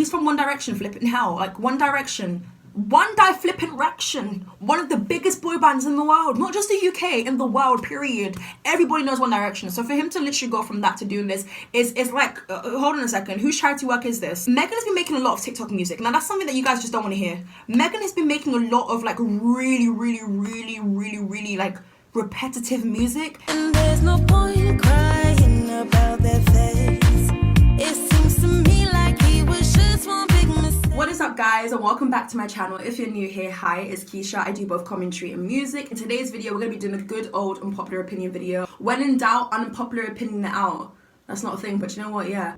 He's from One Direction, flipping hell. Like, One Direction. One Die Flippin' Rection, one of the biggest boy bands in the world, not just the UK, in the world, period. Everybody knows One Direction. So for him to literally go from that to doing this is like, hold on a second, whose charity work is this? Megan has been making a lot of TikTok music. Now that's something that you guys just don't want to hear. Megan has been making a lot of like really like repetitive music. And there's no point crying about that face. It seems to me like he was just one big mistake. What is up, guys, and welcome back to my channel. If you're new here, hi, it's Keisha. I do both commentary and music. In today's video, we're going to be doing a good old unpopular opinion video. When in doubt, unpopular opinion it out. That's not a thing, but you know what, yeah.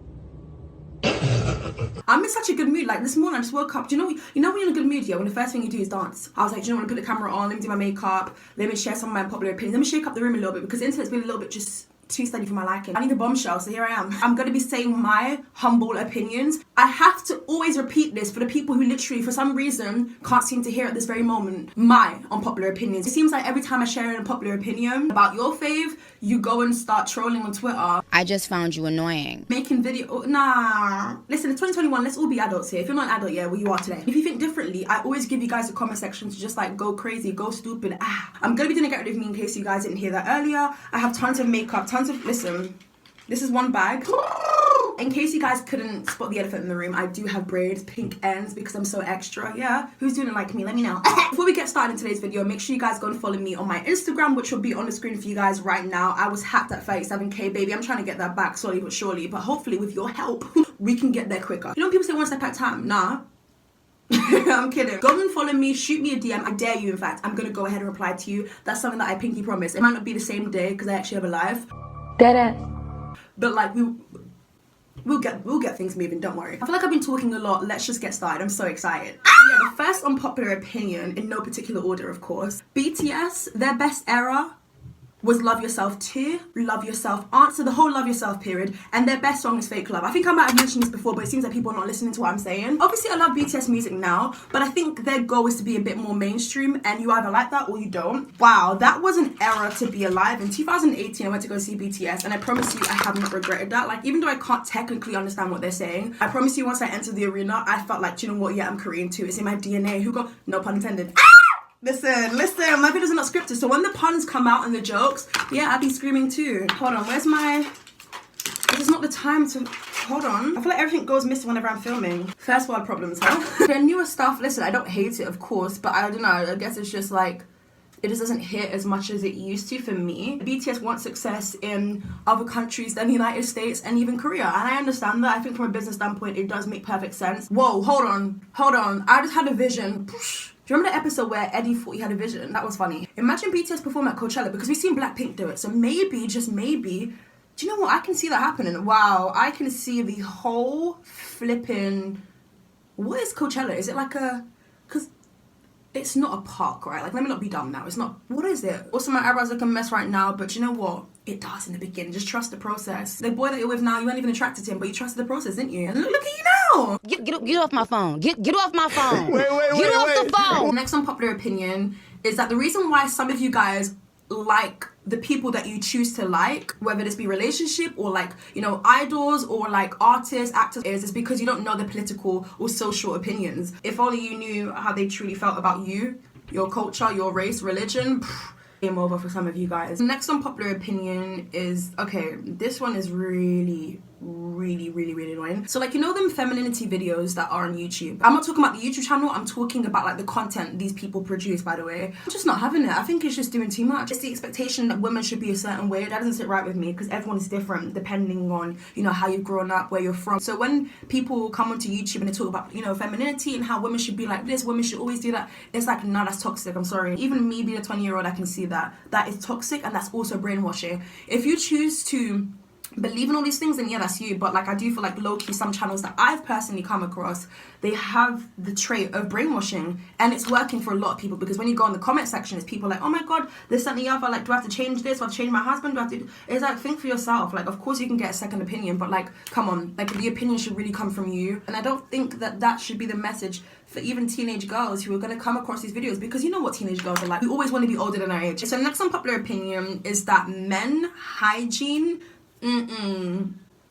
I'm in such a good mood. Like this morning I just woke up. Do you know when you're in a good mood, yeah, when the first thing you do is dance? I was like, do you know, I'm gonna put the camera on, let me do my makeup, let me share some of my unpopular opinions, let me shake up the room a little bit because the internet's been a little bit just too steady for my liking. I need a bombshell, so here I am. I'm gonna be saying my humble opinions. I have to always repeat this for the people who literally, for some reason, can't seem to hear at this very moment. My unpopular opinions. It seems like every time I share an unpopular opinion about your fave, you go and start trolling on Twitter. I just found you annoying. Making video, nah. Listen, it's 2021, let's all be adults here. If you're not an adult, yeah, well, you are today. If you think differently, I always give you guys a comment section to just like go crazy, go stupid. I'm gonna be doing a get rid of me in case you guys didn't hear that earlier. I have tons of makeup, listen, this is one bag. In case you guys couldn't spot the elephant in the room, I do have braids, pink ends, because I'm so extra, yeah? Who's doing it like me? Let me know. Before we get started in today's video, make sure you guys go and follow me on my Instagram, which will be on the screen for you guys right now. I was hacked at 37k, baby. I'm trying to get that back slowly but surely, but hopefully with your help, we can get there quicker. You know when people say one step at a time? Nah. I'm kidding. Go and follow me, shoot me a DM. I dare you, in fact. I'm gonna go ahead and reply to you. That's something that I pinky promise. It might not be the same day because I actually have a live. Deadass. But like we'll get things moving, don't worry. I feel like I've been talking a lot. Let's just get started. I'm so excited. Yeah, the first unpopular opinion, in no particular order, of course. BTS, their best era was Love Yourself 2, Love Yourself Answer, the whole Love Yourself period, and their best song is Fake Love. I think I might have mentioned this before, but it seems like people are not listening to what I'm saying. Obviously, I love BTS music now, but I think their goal is to be a bit more mainstream, and you either like that or you don't. Wow, that was an era to be alive. In 2018, I went to go see BTS, and I promise you, I have not regretted that. Like, even though I can't technically understand what they're saying, I promise you, once I entered the arena, I felt like, do you know what, yeah, I'm Korean too. It's in my DNA. No pun intended. Listen, my videos are not scripted, so when the puns come out and the jokes, yeah, I'll be screaming too. Hold on, where's my... This is not the time to... Hold on. I feel like everything goes missing whenever I'm filming. First world problems, huh? Their newer stuff, listen, I don't hate it, of course, but I don't know, I guess it's just like... It just doesn't hit as much as it used to for me. BTS wants success in other countries than the United States and even Korea. And I understand that. I think from a business standpoint, it does make perfect sense. Whoa, hold on. I just had a vision. Do you remember the episode where Eddie thought he had a vision? That was funny. Imagine BTS perform at Coachella because we've seen Blackpink do it. So maybe, just maybe, do you know what? I can see that happening. Wow, I can see the whole flipping... What is Coachella? Is it like a... Because it's not a park, right? Like, let me not be dumb now. It's not... What is it? Also, my eyebrows look a mess right now, but you know what? It does in the beginning. Just trust the process. The boy that you're with now, you weren't even attracted to him, but you trusted the process, didn't you? And look at you now! Get off my phone. Get off my phone. Wait. Get off the phone. Next unpopular opinion is that the reason why some of you guys like the people that you choose to like, whether this be relationship or like, you know, idols or like artists, actors, is because you don't know their political or social opinions. If only you knew how they truly felt about you, your culture, your race, religion, game over for some of you guys. Next unpopular opinion is, okay, this one is really annoying. So like, you know them femininity videos that are on YouTube? I'm not talking about the YouTube channel, I'm talking about like the content these people produce, by the way. I'm just not having it. I think it's just doing too much. It's the expectation that women should be a certain way. That doesn't sit right with me because everyone is different depending on, you know, how you've grown up, where you're from. So when people come onto YouTube and they talk about, you know, femininity and how women should be like this, women should always do that, it's like, no, that's toxic. I'm sorry. Even me being a 20-year-old, I can see that. That is toxic and that's also brainwashing. If you choose to believe in all these things, then yeah, that's you. But like, I do feel like low-key some channels that I've personally come across, they have the trait of brainwashing, and it's working for a lot of people because when you go in the comment section, it's people like, oh my god, this and the other, like, do I have to change this? Do I have to change my husband? Do I have to... It's like, think for yourself. Like, of course you can get a second opinion, but like, come on, like, the opinion should really come from you. And I don't think that that should be the message for even teenage girls who are going to come across these videos, because you know what teenage girls are like. We always want to be older than our age. So the next unpopular opinion is that men hygiene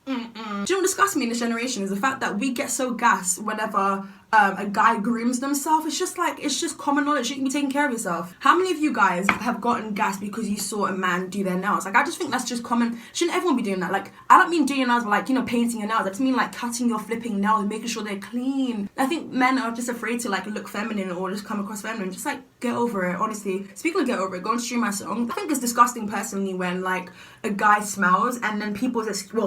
Do you know what disgusts me in this generation is the fact that we get so gassed whenever a guy grooms themselves. It's just common knowledge. You can be taking care of yourself. How many of you guys have gotten gassed because you saw a man do their nails? Like, I just think that's just common. Shouldn't everyone be doing that? Like, I don't mean doing your nails, but like, you know, painting your nails. I just mean like cutting your flipping nails, making sure they're clean. I think men are just afraid to like look feminine or just come across feminine. Just like get over it, honestly. Speaking of get over it, go and stream my song. I think it's disgusting personally when like a guy smells and then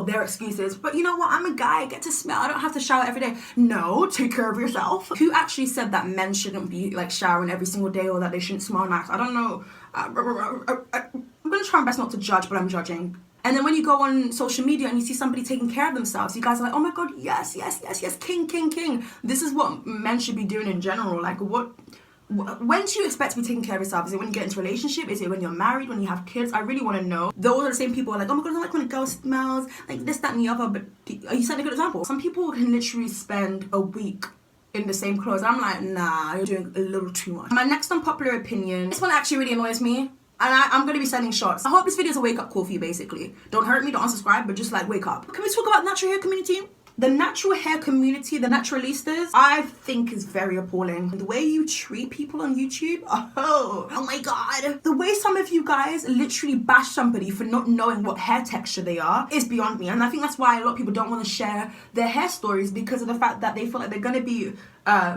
their excuses, but you know what, I'm a guy, I get to smell, I don't have to shower every day. No, take care of yourself. Who actually said that men shouldn't be like showering every single day or that they shouldn't smell nice? I don't know. I'm gonna try my best not to judge, but I'm judging. And then when you go on social media and you see somebody taking care of themselves, you guys are like, oh my god, yes, king. This is what men should be doing in general. Like, when do you expect to be taking care of yourself? Is it when you get into a relationship? Is it when you're married? When you have kids? I really want to know. Those are the same people who are like, oh my god, I don't like when a girl smells like this, that, and the other. But are you setting a good example? Some people can literally spend a week in the same clothes. I'm like, nah, you're doing a little too much. My next unpopular opinion, this one actually really annoys me, and I'm going to be sending shots. I hope this video is a wake-up call for you, basically. Don't hurt me, don't unsubscribe, but just like wake up. Can we talk about natural hair community? The natural hair community, the naturalistas, I think is very appalling. The way you treat people on YouTube, oh my god. The way some of you guys literally bash somebody for not knowing what hair texture they are is beyond me. And I think that's why a lot of people don't want to share their hair stories, because of the fact that they feel like they're going to be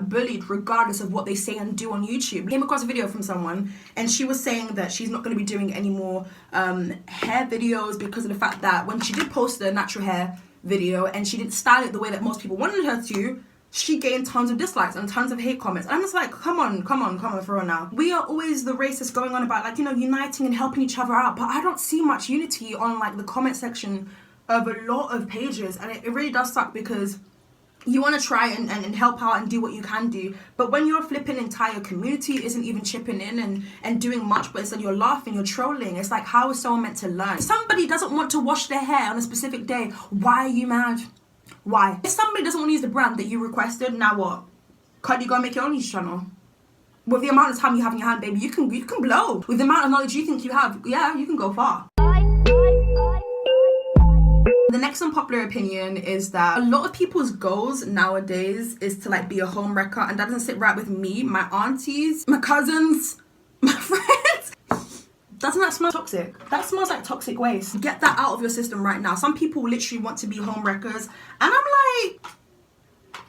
bullied regardless of what they say and do on YouTube. I came across a video from someone and she was saying that she's not going to be doing any more hair videos because of the fact that when she did post the natural hair video and she didn't style it the way that most people wanted her to, she gained tons of dislikes and tons of hate comments. And I'm just like, come on for real now. We are always the racists going on about like, you know, uniting and helping each other out, but I don't see much unity on like the comment section of a lot of pages, and it really does suck, because you want to try and help out and do what you can do, but when your flipping entire community isn't even chipping in and doing much, but instead you're laughing, you're trolling, it's like, how is someone meant to learn? If somebody doesn't want to wash their hair on a specific day, why are you mad? Why? If somebody doesn't want to use the brand that you requested, now what? Can't you go and make your own YouTube channel? With the amount of time you have in your hand, baby, you can blow. With the amount of knowledge you think you have, yeah, you can go far. The next unpopular opinion is that a lot of people's goals nowadays is to like be a home wrecker, and that doesn't sit right with me, my aunties, my cousins, my friends. Doesn't that smell toxic? That smells like toxic waste. Get that out of your system right now. Some people literally want to be home wreckers, and I'm like,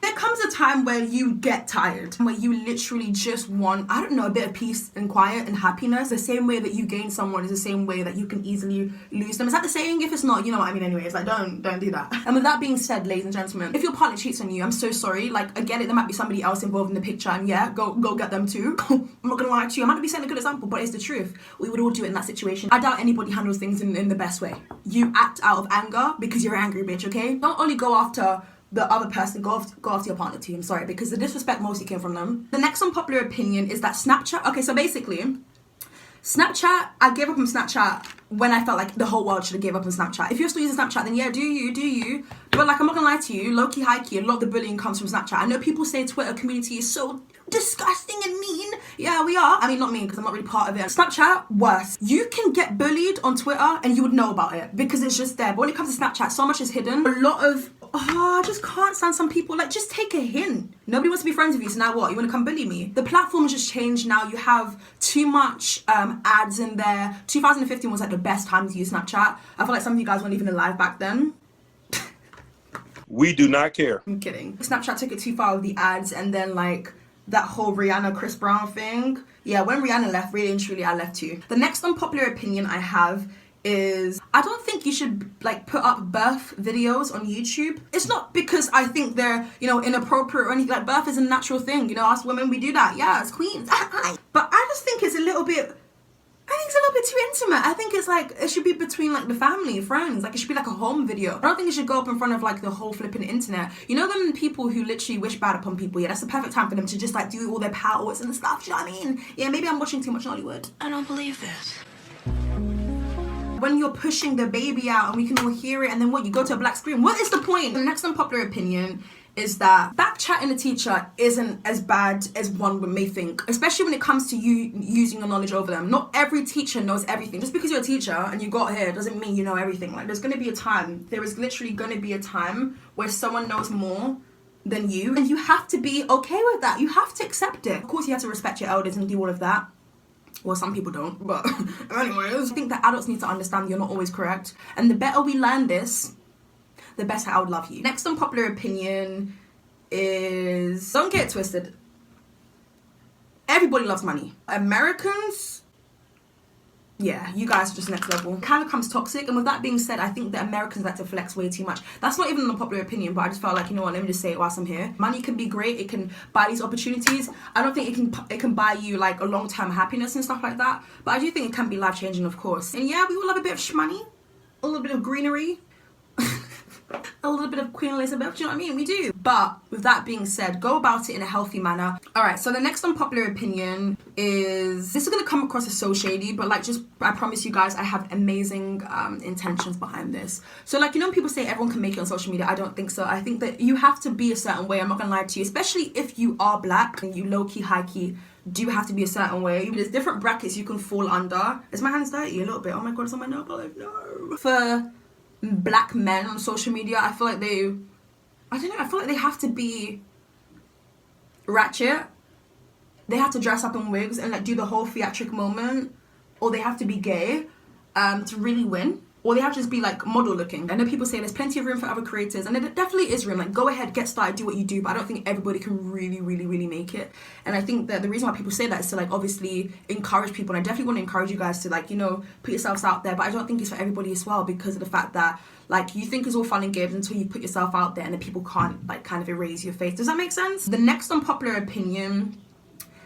there comes a time where you get tired, where you literally just want, I don't know, a bit of peace and quiet and happiness. The same way that you gain someone is the same way that you can easily lose them. Is that the saying? If it's not, you know what I mean anyways. Like, don't do that. And with that being said, ladies and gentlemen, if your partner cheats on you, I'm so sorry. Like, I get it, there might be somebody else involved in the picture, and yeah, go get them too. I'm not gonna lie to you, I might be setting a good example, but it's the truth. We would all do it in that situation. I doubt anybody handles things in the best way. You act out of anger because you're angry, bitch, okay? Don't only go after the other person, go after your partner too. I'm sorry, because the disrespect mostly came from them. The next unpopular opinion is that Snapchat, okay, so basically, Snapchat, I gave up on Snapchat when I felt like the whole world should have gave up on Snapchat. If you're still using Snapchat, then yeah, do you. But like, I'm not gonna lie to you, low-key, high-key, a lot of the bullying comes from Snapchat. I know people say Twitter community is so disgusting and mean. Yeah, we are. I mean, not mean, because I'm not really part of it. Snapchat, worse. You can get bullied on Twitter and you would know about it because it's just there. But when it comes to Snapchat, so much is hidden. A lot of, I just can't stand some people. Like, just take a hint. Nobody wants to be friends with you, so now what? You want to come bully me? The platform has just changed now. You have too much ads in there. 2015 was like the best time to use Snapchat. I feel like some of you guys weren't even alive back then. We do not care. I'm kidding. Snapchat took it too far with the ads, and then like that whole Rihanna Chris Brown thing. Yeah, when Rihanna left, really and truly I left too. The next unpopular opinion I have is I don't think you should like put up birth videos on YouTube. It's not because I think they're, you know, inappropriate or anything. Like, birth is a natural thing, you know, us women, we do that, yeah, as queens. But I just think it's a little bit, too intimate. I think it's like, it should be between like the family, friends. Like, it should be like a home video. I don't think it should go up in front of like the whole flipping internet. You know them people who literally wish bad upon people? Yeah, that's the perfect time for them to just like do all their powers and stuff, you know what I mean? Yeah, maybe I'm watching too much Hollywood. I don't believe this. When you're pushing the baby out and we can all hear it, and then what, you go to a black screen? What is the point? The next unpopular opinion is that backchatting a teacher isn't as bad as one may think, especially when it comes to you using your knowledge over them. Not every teacher knows everything. Just because you're a teacher and you got here doesn't mean you know everything. Like, there's going to be a time, there is literally going to be a time where someone knows more than you, and you have to be okay with that. You have to accept it. Of course, you have to respect your elders and do all of that. Well, some people don't, but anyways, I think that adults need to understand you're not always correct, and the better we learn this, the better I would love you. Next unpopular opinion is, don't get it twisted, everybody loves money. Americans, yeah, you guys are just next level. It kind of becomes toxic, and with that being said, I think that Americans like to flex way too much. That's not even an unpopular opinion, but I just felt like, you know what, let me just say it whilst I'm here. Money can be great, it can buy these opportunities. I don't think it can buy you like a long-term happiness and stuff like that, but I do think it can be life-changing, of course. And yeah, we all love a bit of shmoney, a little bit of greenery, a little bit of Queen Elizabeth, do you know what I mean? We do. But with that being said, go about it in a healthy manner. Alright, so the next unpopular opinion is, this is going to come across as so shady, but like, just, I promise you guys, I have amazing intentions behind this. So like, you know when people say everyone can make it on social media? I don't think so. I think that you have to be a certain way. I'm not going to lie to you, especially if you are black and you low-key, high-key do have to be a certain way. There's different brackets you can fall under. Is my hands dirty? A little bit. Oh my god, it's on my nail polish. No. For black men on social media, I feel like I feel like they have to be ratchet. They have to dress up in wigs and like do the whole theatric moment, or they have to be gay to really win, or they have to just be like model looking. I know people say there's plenty of room for other creators, and there definitely is room. Like, go ahead, get started, do what you do, but I don't think everybody can really make it. And I think that the reason why people say that is to like obviously encourage people, and I definitely want to encourage you guys to like, you know, put yourselves out there, but I don't think it's for everybody as well, because of the fact that like, you think it's all fun and games until you put yourself out there and then people can't like kind of erase your face. Does that make sense? The next unpopular opinion,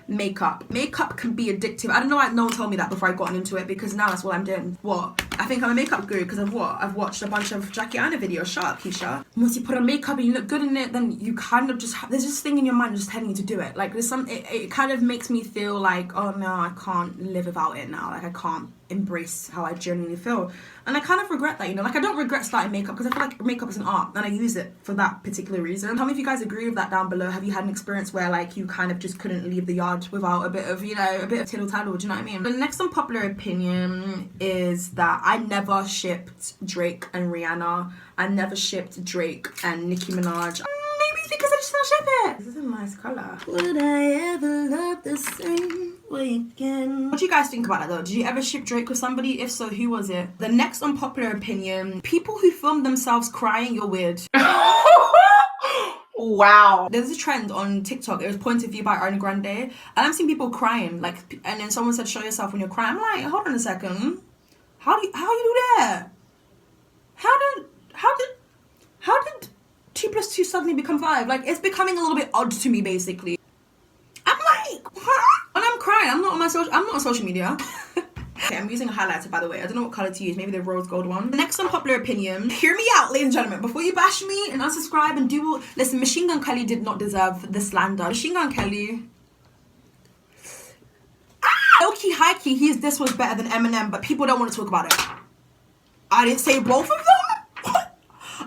makeup. Makeup can be addictive. I don't know why no one told me that before I got into it, because now that's what I'm doing. What? I think I'm a makeup guru because of what? I've watched a bunch of Jackie Anna videos. Shut up, Keisha. Once you put on makeup and you look good in it, then you kind of just there's this thing in your mind just telling you to do it. Like, there's some, it kind of makes me feel like, oh no, I can't live without it now. Like, I can't embrace how I genuinely feel. And I kind of regret that, you know. Like, I don't regret starting makeup because I feel like makeup is an art and I use it for that particular reason. Tell me if you guys agree with that down below. Have you had an experience where like you kind of just couldn't leave the yard without a bit of, you know, a bit of tittle tattle, do you know what I mean? The next unpopular opinion is that I never shipped Drake and Rihanna. I never shipped Drake and Nicki Minaj. Maybe it's because I just don't ship it. This is a nice colour. Would I ever love the same way again? What do you guys think about that though? Did you ever ship Drake with somebody? If so, who was it? The next unpopular opinion, people who film themselves crying, you're weird. Wow. There's a trend on TikTok. It was Point of View by Ariana Grande, and I'm seeing people crying, like, and then someone said, show yourself when you're crying. I'm like, hold on a second. How you do that? How did 2 + 2 suddenly become 5? Like, it's becoming a little bit odd to me, basically. I'm like, huh? When I'm crying, I'm not on social media. Okay, I'm using a highlighter, by the way. I don't know what colour to use. Maybe the rose gold one. The next unpopular opinion. Hear me out, ladies and gentlemen. Before you bash me and unsubscribe and do all... Listen, Machine Gun Kelly did not deserve the slander. Machine Gun Kelly... Low-key, high-key, this was better than Eminem, but people don't want to talk about it. I didn't say both of them.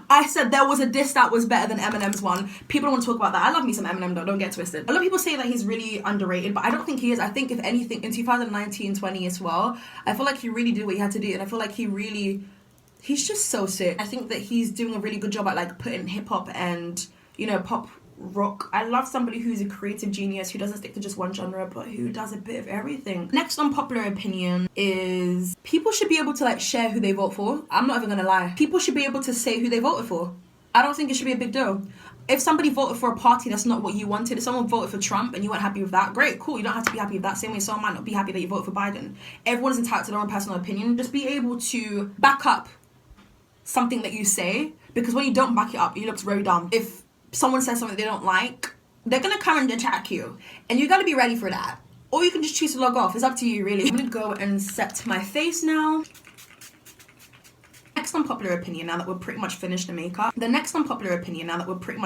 I said there was a diss that was better than Eminem's one. People don't want to talk about that. I love me some Eminem though, don't get twisted. A lot of people say that he's really underrated, but I don't think he is. I think if anything, in 2019-20 as well, I feel like he really did what he had to do, and I feel like he's just so sick. I think that he's doing a really good job at like putting hip-hop and, you know, pop rock. I love somebody who's a creative genius, who doesn't stick to just one genre, but who does a bit of everything. Next unpopular opinion is people should be able to like share who they vote for. I'm not even gonna lie. People should be able to say who they voted for. I don't think it should be a big deal. If somebody voted for a party that's not what you wanted, if someone voted for Trump and you weren't happy with that, great, cool, you don't have to be happy with that. Same way someone might not be happy that you voted for Biden. Everyone's entitled to their own personal opinion. Just be able to back up something that you say, because when you don't back it up, you look very dumb. If someone says something they don't like, they're gonna come and attack you, and you gotta be ready for that. Or you can just choose to log off. It's up to you, really. I'm gonna go and set my face now. I next unpopular opinion, now that we're pretty much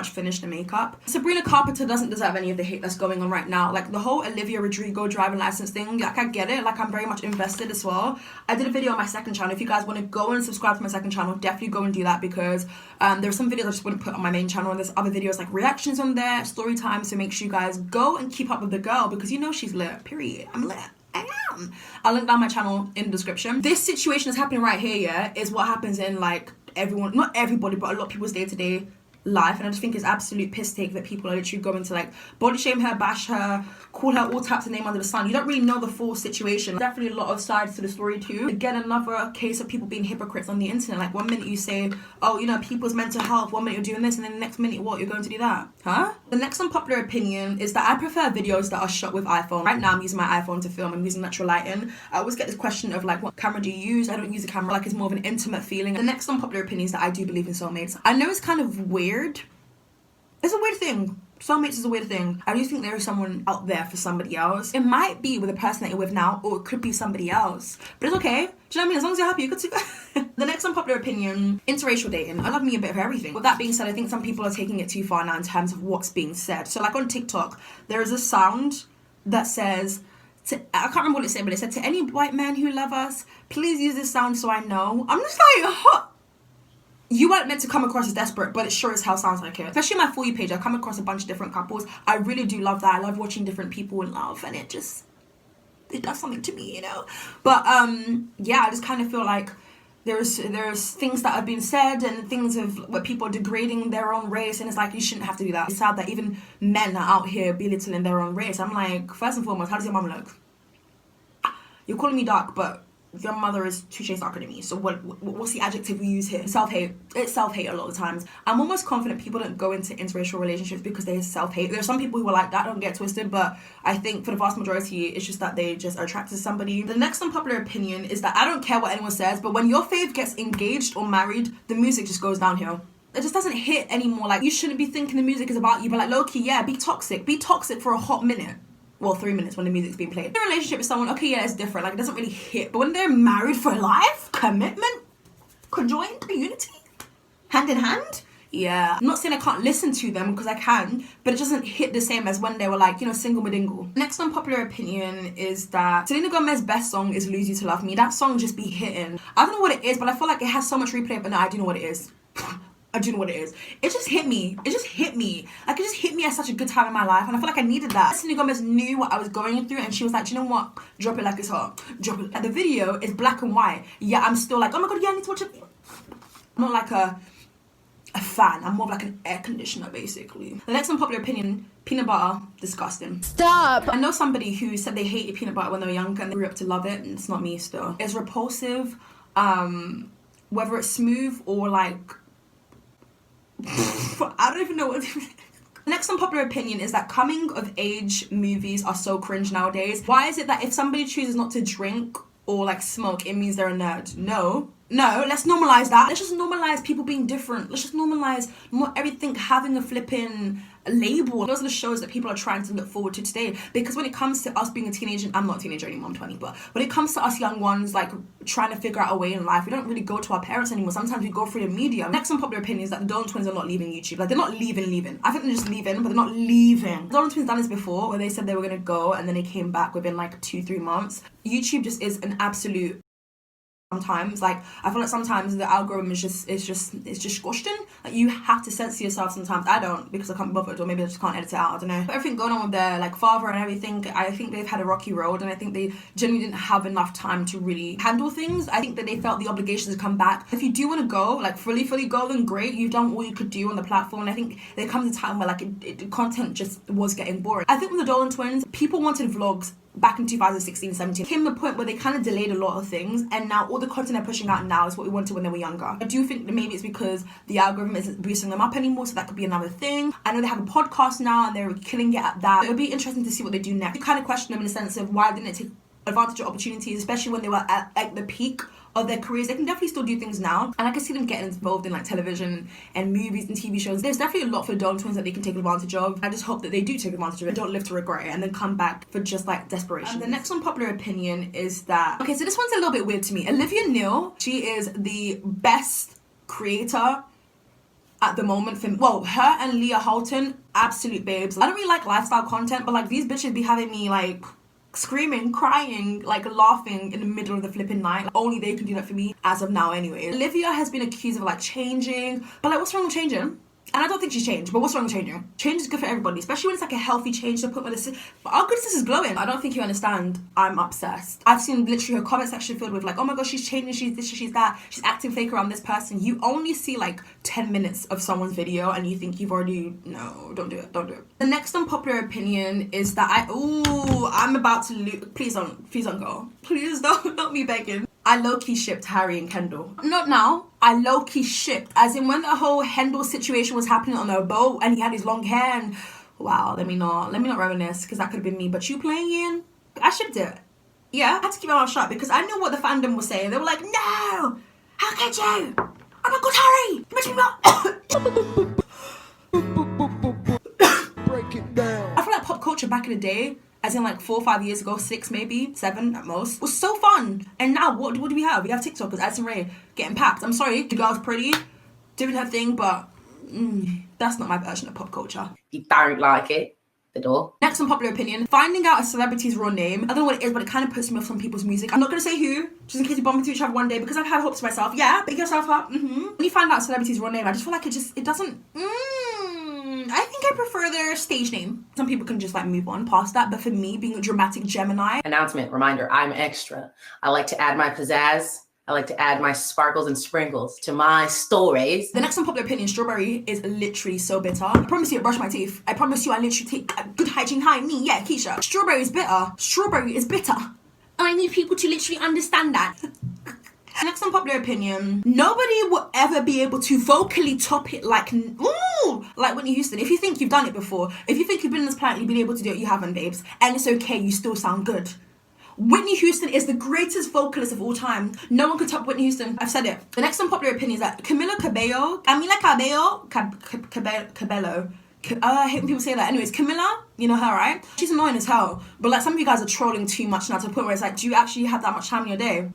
finished the makeup. Sabrina Carpenter doesn't deserve any of the hate that's going on right now. Like, the whole Olivia Rodrigo driving license thing, like, I get it. Like, I'm very much invested as well. I did a video on my second channel. If you guys want to go and subscribe to my second channel, definitely go and do that, because there are some videos I just wouldn't put on my main channel, and there's other videos like reactions on there, story time, so make sure you guys go and keep up with the girl, because you know she's lit, period. I'm lit. I am. I'll link down my channel in the description. This situation that's happening right here, yeah, is what happens in like everyone, not everybody, but a lot of people's day-to-day life. And I just think it's absolute piss take that people are literally going to like body shame her, bash her, call her all types of name under the sun. You don't really know the full situation. Definitely a lot of sides to the story too. Again, another case of people being hypocrites on the internet. Like, one minute you say, oh, you know, people's mental health, one minute you're doing this, and then the next minute, what, you're going to do that? Huh? The next unpopular opinion is that I prefer videos that are shot with iPhone. Right now I'm using my iPhone to film. I'm using natural lighting. I always get this question of like, what camera do you use? I don't use a camera. Like, it's more of an intimate feeling. The next unpopular opinion is that I do believe in soulmates. I know it's kind of weird. It's a weird thing. Soulmates is a weird thing. I do think there is someone out there for somebody else. It might be with the person that you're with now, or it could be somebody else. But it's okay. Do you know what I mean? As long as you're happy, you're good to The next unpopular opinion, interracial dating. I love me a bit of everything. With that being said, I think some people are taking it too far now in terms of what's being said. So like on TikTok, there is a sound that says, I can't remember what it said, but it said, to any white men who love us, please use this sound so I know. I'm just like, huh? You weren't meant to come across as desperate, but it sure as hell sounds like it. Especially my For You page, I come across a bunch of different couples. I really do love that. I love watching different people in love, and it does something to me, you know? But yeah, I just kind of feel like there's things that have been said and things of where people are degrading their own race, and it's like, you shouldn't have to do that. It's sad that even men are out here belittling their own race. I'm like, first and foremost, how does your mum look? You're calling me dark, but your mother is 2 shades darker than me. So what's the adjective we use here? Self-hate. It's self-hate a lot of the times. I'm almost confident people don't go into interracial relationships because they self-hate. There are some people who are like that, don't get twisted, but I think for the vast majority, it's just that they just are attracted to somebody. The next unpopular opinion is that I don't care what anyone says, but when your fave gets engaged or married, the music just goes downhill. It just doesn't hit anymore. Like, you shouldn't be thinking the music is about you, but like, low-key, yeah, be toxic. Be toxic for a hot minute. Well, 3 minutes when the music's being played. In a relationship with someone, okay, yeah, it's different. Like, it doesn't really hit. But when they're married for life, commitment, conjoined, unity, hand in hand, yeah. I'm not saying I can't listen to them, because I can, but it doesn't hit the same as when they were like, you know, single madingle. Next unpopular opinion is that Selena Gomez's best song is Lose You to Love Me. That song just be hitting. I don't know what it is, but I feel like it has so much replay, but no, I do know what it is. I do know what it is. It just hit me. It just hit me. Like, it just hit me at such a good time in my life, and I feel like I needed that. Selena Gomez knew what I was going through, and she was like, do you know what? Drop it like it's hot. Drop it. Like, the video is black and white. Yeah, I'm still like, oh my god, yeah, I need to watch it. I'm not like a fan. I'm more of like an air conditioner, basically. The next unpopular opinion, peanut butter, disgusting. Stop. I know somebody who said they hated peanut butter when they were younger and they grew up to love it, and it's not me still. It's repulsive, whether it's smooth or like, I don't even know what to Next unpopular opinion is that coming of age movies are so cringe nowadays. Why is it that if somebody chooses not to drink or like smoke, it means they're a nerd? No, let's normalize that. Let's just normalize people being different. Let's just normalize not everything having a flipping label. Those are the shows that people are trying to look forward to today, because when it comes to us being a teenager, I'm not a teenager anymore, I'm 20, but when it comes to us young ones like trying to figure out a way in life, we don't really go to our parents anymore. Sometimes we go through the media. Next unpopular opinion is that the Dolan twins are not leaving YouTube. Like, they're not leaving. I think they're just leaving, but they're not leaving. The Dolan twins done this before, where they said they were gonna go and then they came back within like 2-3 months. YouTube just is an absolute, sometimes, like, I feel like sometimes the algorithm is just squashed in. Like, you have to censor yourself sometimes. I don't, because I can't be bothered, or maybe I just can't edit it out, I don't know. But everything going on with their like father and everything, I think they've had a rocky road, and I think they genuinely didn't have enough time to really handle things. I think that they felt the obligation to come back. If you do want to go, like fully go, then great, you've done all you could do on the platform. And I think there comes a time where like content just was getting boring. I think with the Dolan twins, people wanted vlogs back in 2016, 17. Came the point where they kind of delayed a lot of things, and now all the content they're pushing out now is what we wanted when they were younger. I do think that maybe it's because the algorithm isn't boosting them up anymore, so that could be another thing. I know they have a podcast now and they're killing it at that. It'll be interesting to see what they do next. You kind of question them in the sense of why didn't it take advantage of opportunities, especially when they were at like the peak of their careers. They can definitely still do things now, and I can see them getting involved in like television and movies and TV shows. There's definitely a lot for Don twins that they can take advantage of. I just hope that they do take advantage of it, don't live to regret it, and then come back for just like desperation. The next unpopular opinion is that, okay, so this one's a little bit weird to me. Olivia Neal, she is the best creator at the moment for, well, her and Leah Houghton, absolute babes. I don't really like lifestyle content, but like these bitches be having me like screaming, crying, like laughing in the middle of the flipping night. Like, only they can do that for me as of now anyway. Olivia has been accused of like changing, but like what's wrong with changing? And I don't think she's changed, but what's wrong with changing? Change is good for everybody, especially when it's like a healthy change to put with this. But our good sis is glowing. I don't think you understand. I'm obsessed. I've seen literally her comment section filled with like, oh my gosh, she's changing, she's this, she's that, she's acting fake around this person. You only see like 10 minutes of someone's video and you think you've already, no, don't do it, don't do it. The next unpopular opinion is that I'm about to lose. Please don't go. Please don't be begging. I low-key shipped Harry and Kendall. Not now. I low-key shipped. As in when the whole Kendall situation was happening on their boat and he had his long hair and... Wow, let me not reminisce because that could have been me. But you playing? I shipped it. Yeah, I had to keep my mouth shut because I knew what the fandom was saying. They were like, no! How could you? Oh my god, Harry! You makes me not... Break it down. I feel like pop culture back in the day, as in like 4 or 5 years ago, 6 maybe, 7 at most, was so fun. And now what do we have? We have TikTokers, Addison Rae, getting packed. I'm sorry, the girl's pretty, doing her thing, but that's not my version of pop culture. You don't like it, the door. Next unpopular opinion, finding out a celebrity's real name. I don't know what it is, but it kind of puts me off some people's music. I'm not going to say who, just in case you bump into each other one day, because I've had hopes for myself. Yeah, big yourself up. When you find out a celebrity's real name, I just feel like it doesn't... I think I prefer their stage name. Some people can just like move on past that, but for me, being a dramatic Gemini... Announcement, reminder, I'm extra. I like to add my pizzazz. I like to add my sparkles and sprinkles to my stories. The next unpopular opinion, strawberry is literally so bitter. I promise you I brush my teeth. I promise you I literally take good hygiene behind me. Yeah, Keisha. Strawberry is bitter. Strawberry is bitter. And I need people to literally understand that. Next unpopular opinion, nobody will ever be able to vocally top it like Whitney Houston. If you think you've done it before, if you think you've been on this planet, you've been able to do it, you haven't, babes. And it's okay, you still sound good. Whitney Houston is the greatest vocalist of all time. No one could top Whitney Houston. I've said it. The next unpopular opinion is that Camila Cabello, I hate when people say that. Anyways, Camila, you know her, right? She's annoying as hell. But like some of you guys are trolling too much now to the point where it's like, do you actually have that much time in your day?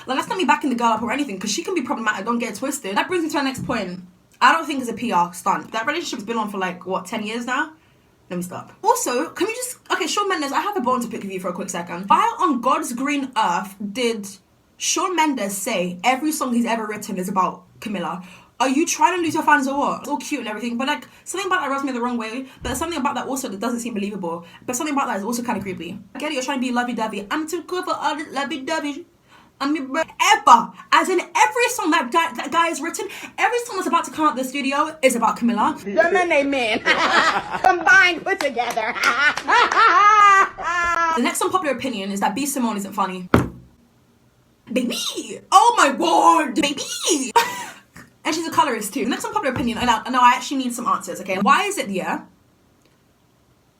Like, let's not be backing the girl up or anything, because she can be problematic, don't get it twisted. That brings me to our next point. I don't think it's a PR stunt. That relationship's been on for like, what, 10 years now? Let me stop. Also, can we just... Okay, Shawn Mendes, I have a bone to pick with you for a quick second. Why on God's green earth did Shawn Mendes say every song he's ever written is about Camilla? Are you trying to lose your fans or what? It's all cute and everything, but like, something about that rubs me the wrong way, but there's something about that also that doesn't seem believable. But something about that is also kind of creepy. I get it, you're trying to be lovey-dovey. I'm too cool for all this lovey-dovey. Ever, as in every song that guy has written, every song that's about to come out of the studio is about Camilla. Them and they men combined put together. The next unpopular opinion is that B. Simone isn't funny. Baby! Oh my god! Baby! And she's a colorist too. The next unpopular opinion, and now I actually need some answers, okay? Why is it, yeah,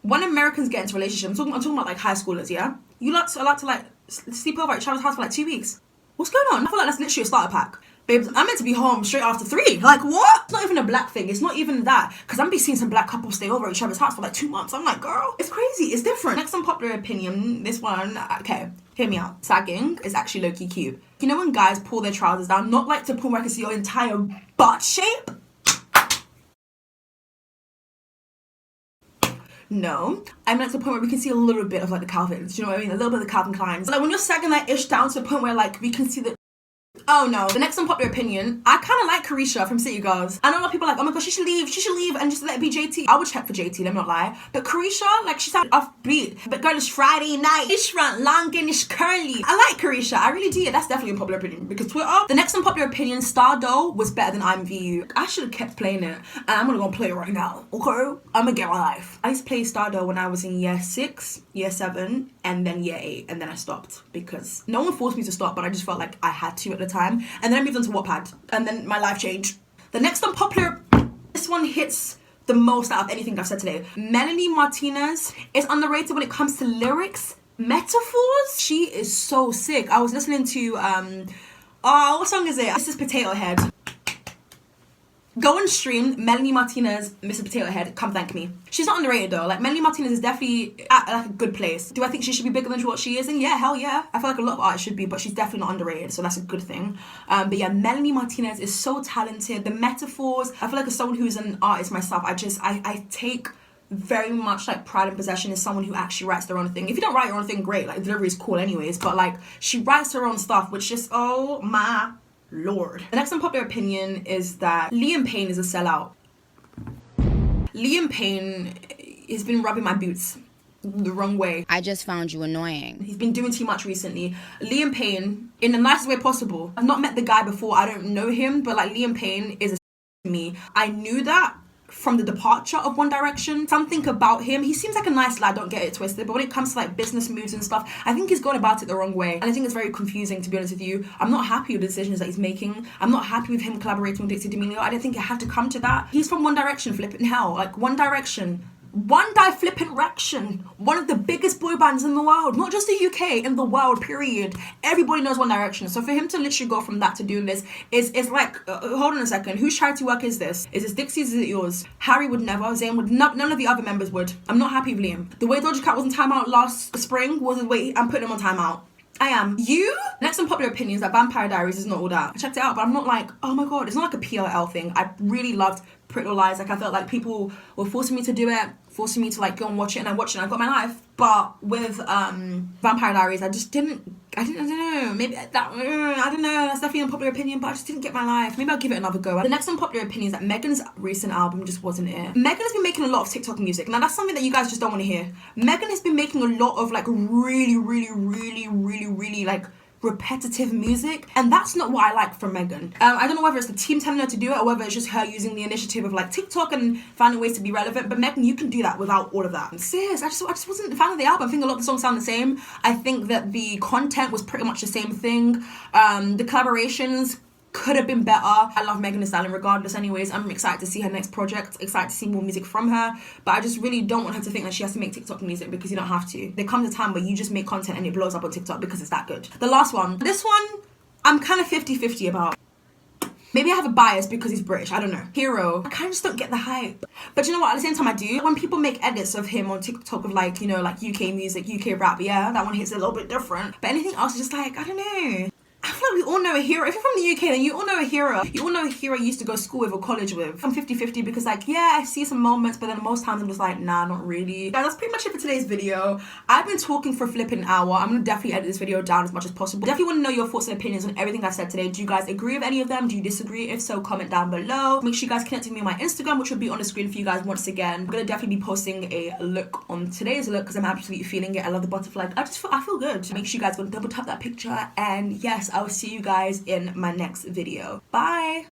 when Americans get into relationships, I'm talking about like high schoolers, yeah? You allowed to like sleep over at each other's house for like 2 weeks. What's going on? I feel like that's literally a starter pack. Babes, I'm meant to be home straight after 3. Like, what? It's not even a black thing. It's not even that. Because I'm be seeing some black couples stay over at each other's house for like 2 months. I'm like, girl, it's crazy. It's different. Next unpopular opinion, this one, okay, hear me out. Sagging is actually low-key cute. You know when guys pull their trousers down, not like to pull where I can see your entire butt shape? No, I'm at the point where we can see a little bit of like the Calvins, you know what I mean? A little bit of the Calvin Kleins. Like when you're sagging that ish down to the point where like we can see the... Oh no. The next unpopular opinion, I kind of like Carisha from City Girls. I know a lot of people are like, oh my gosh, she should leave and just let it be JT. I would check for JT, let me not lie. But Carisha, like she sounded offbeat. But girl, it's Friday night. It's front long and it's curly. I like Carisha, I really do. That's definitely an unpopular opinion because Twitter. The next unpopular opinion, Stardoll was better than IMVU. I should have kept playing it and I'm gonna go play it right now, okay? I'm gonna get my life. I used to play Stardoll when I was in year 6, year 7, and then year 8, and then I stopped because no one forced me to stop, but I just felt like I had to at the time. And then I moved on to Wattpad, and then my life changed. The next unpopular, this one hits the most out of anything I've said today. Melanie Martinez is underrated when it comes to lyrics, metaphors. She is so sick. I was listening to Oh, what song is it? This is Potato Head. Go and stream Melanie Martinez, Mr. Potato Head, Come Thank Me. She's not underrated though. Like, Melanie Martinez is definitely at like a good place. Do I think she should be bigger than what she is? And yeah, hell yeah. I feel like a lot of artists should be, but she's definitely not underrated, so that's a good thing. But yeah, Melanie Martinez is so talented. The metaphors, I feel like as someone who's an artist myself, I take very much like pride and possession as someone who actually writes their own thing. If you don't write your own thing, great, like delivery is cool anyways, but like she writes her own stuff, which just, oh my Lord. The next unpopular opinion is that Liam Payne is a sellout. Liam Payne has been rubbing my boots the wrong way. I just found you annoying. He's been doing too much recently. Liam Payne, in the nicest way possible. I've not met the guy before, I don't know him, but like Liam Payne is a to me. I knew that from the departure of One Direction. Something about him, he seems like a nice lad, don't get it twisted, but when it comes to like business moves and stuff, I think he's gone about it the wrong way, and I think it's very confusing, to be honest with you. I'm not happy with the decisions that he's making. I'm not happy with him collaborating with Dixie D'Amelio. I don't think it had to come to that. He's from One Direction, flipping hell. Like, One Direction, one of the biggest boy bands in the world, not just the UK, in the world, period. Everybody knows One Direction. So for him to literally go from that to doing this is like, hold on a second, whose charity work is this? Is this Dixie's? Is it yours? Harry would never, Zayn would, none of the other members would. I'm not happy with Liam. The way Doja Cat was in timeout last spring was the way I'm putting him on timeout. I am. You? Next unpopular opinions that Vampire Diaries is not all that. I checked it out, but I'm not like, oh my god, it's not like a PLL thing. I really loved Pretty Little Lies. Like, I felt like people were forcing me to do it, forcing me to like go and watch it, and I watched it and I got my life. But with Vampire Diaries, I don't know, maybe that, I don't know, that's definitely an unpopular opinion, but I just didn't get my life. Maybe I'll give it another go. The next unpopular opinion is that Megan's recent album just wasn't it. Megan has been making a lot of TikTok music. Now that's something that you guys just don't want to hear. Megan has been making a lot of like really like repetitive music, and that's not what I like from Megan. I don't know whether it's the team telling her to do it or whether it's just her using the initiative of like TikTok and finding ways to be relevant, but Megan, you can do that without all of that. Sis, I just wasn't a fan of the album. I think a lot of the songs sound the same. I think that the content was pretty much the same thing. The collaborations could have been better. I love Megan Thee Stallion regardless anyways. I'm excited to see her next project, excited to see more music from her, but I just really don't want her to think that she has to make TikTok music, because you don't have to. There comes a time where you just make content and it blows up on TikTok because it's that good. The last one. This one, I'm kind of 50-50 about. Maybe I have a bias because he's British, I don't know. Hero, I kind of just don't get the hype. But you know what, at the same time I do. When people make edits of him on TikTok of like, you know, like UK music, UK rap, yeah, that one hits a little bit different. But anything else is just like, I don't know. I feel like we all know a hero. If you're from the UK, then you all know a hero. You all know a hero you used to go to school with or college with. I'm 50-50 because like, yeah, I see some moments, but then most times I'm just like, nah, not really. Guys, that's pretty much it for today's video. I've been talking for a flipping hour. I'm gonna definitely edit this video down as much as possible. Definitely want to know your thoughts and opinions on everything I've said today. Do you guys agree with any of them? Do you disagree? If so, comment down below. Make sure you guys connect with me on my Instagram, which will be on the screen for you guys once again. I'm gonna definitely be posting a look on today's look because I'm absolutely feeling it. I love the butterfly. I feel good. Make sure you guys go double tap that picture, and yes, I will see you guys in my next video. Bye.